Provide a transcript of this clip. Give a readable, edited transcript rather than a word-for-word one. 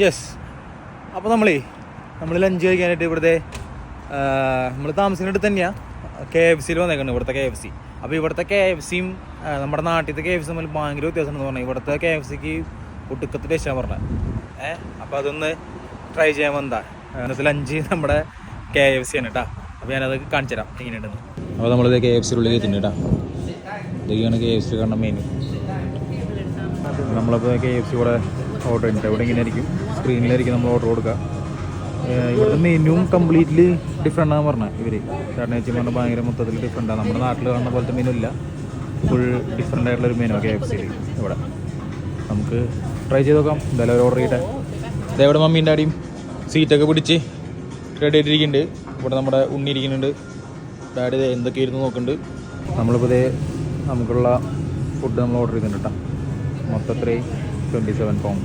Yes. അപ്പോൾ നമ്മൾ lunch കഴിക്കാനായിട്ട് ഇവിടുത്തെ നമ്മൾ താമസിക്കുന്നിടത്ത് തന്നെയാണ് KFCയിൽ വന്നേക്കുന്നത്. ഇവിടുത്തെ KFC. അപ്പോൾ ഇവിടുത്തെ KFCയും നമ്മുടെ നാട്ടിലത്തെ KFC തമ്മിൽ ഭയങ്കര വ്യത്യാസമുണ്ടെന്ന് പറഞ്ഞാൽ ഇവിടുത്തെ KFCക്ക് ഒടുക്കത്തെ ടേസ്റ്റാണ് പറഞ്ഞത്. അപ്പോൾ അതൊന്ന് ട്രൈ ചെയ്യാൻ വന്നതാണ്. ഇന്നത്തെ ലഞ്ച് നമ്മുടെ KFC ആണ് കേട്ടോ. അപ്പോൾ ഞാനത് കാണിച്ചു തരാം എങ്ങനെയുണ്ടെന്ന്. അപ്പോൾ നമ്മളിത് KFCയുടെ ഉള്ളിൽ എത്തുന്നുണ്ട് കേട്ടോ. ഇതൊക്കെയാണ് KFC കാണുന്ന മെനു. നമ്മളപ്പോൾ KFC ഇവിടെ ഓർഡർ ചെയ്തിട്ടുണ്ട്. ഇവിടെ ഇങ്ങനെ ആയിരിക്കും, സ്ക്രീനിലായിരിക്കും നമ്മൾ ഓർഡർ കൊടുക്കുക. ഇവിടുത്തെ മെനുവും കംപ്ലീറ്റ്ലി ഡിഫറെൻ്റ് ആണെന്ന് പറഞ്ഞത് ഇവർ. കാരണം വെച്ച് പറഞ്ഞാൽ ഭയങ്കര മൊത്തത്തിൽ ഡിഫറെൻ്റാണ്. നമ്മുടെ നാട്ടിൽ കാണുന്ന പോലത്തെ മെനു ഇല്ല, ഫുൾ ഡിഫറെൻ്റ് ആയിട്ടുള്ളൊരു മെനു KFCയിൽ ഇവിടെ. നമുക്ക് ട്രൈ ചെയ്ത് നോക്കാം. എന്തായാലും അവർ ഓർഡർ ചെയ്യട്ടെ. ഇതേവിടെ മമ്മീൻ്റെ ഡാഡിയും സീറ്റൊക്കെ പിടിച്ച് റെഡി ആയിട്ടിരിക്കുന്നുണ്ട്. ഇവിടെ നമ്മുടെ ഉണ്ണി ഇരിക്കുന്നുണ്ട്. ഡാഡി എന്തൊക്കെ ഇരുന്ന് നോക്കുന്നുണ്ട്. നമ്മളിപ്പോൾ നമുക്കുള്ള ഫുഡ് നമ്മൾ ഓർഡർ ചെയ്തിട്ടുണ്ട് കേട്ടോ. മൊത്തത്തിൽ 27 pounds.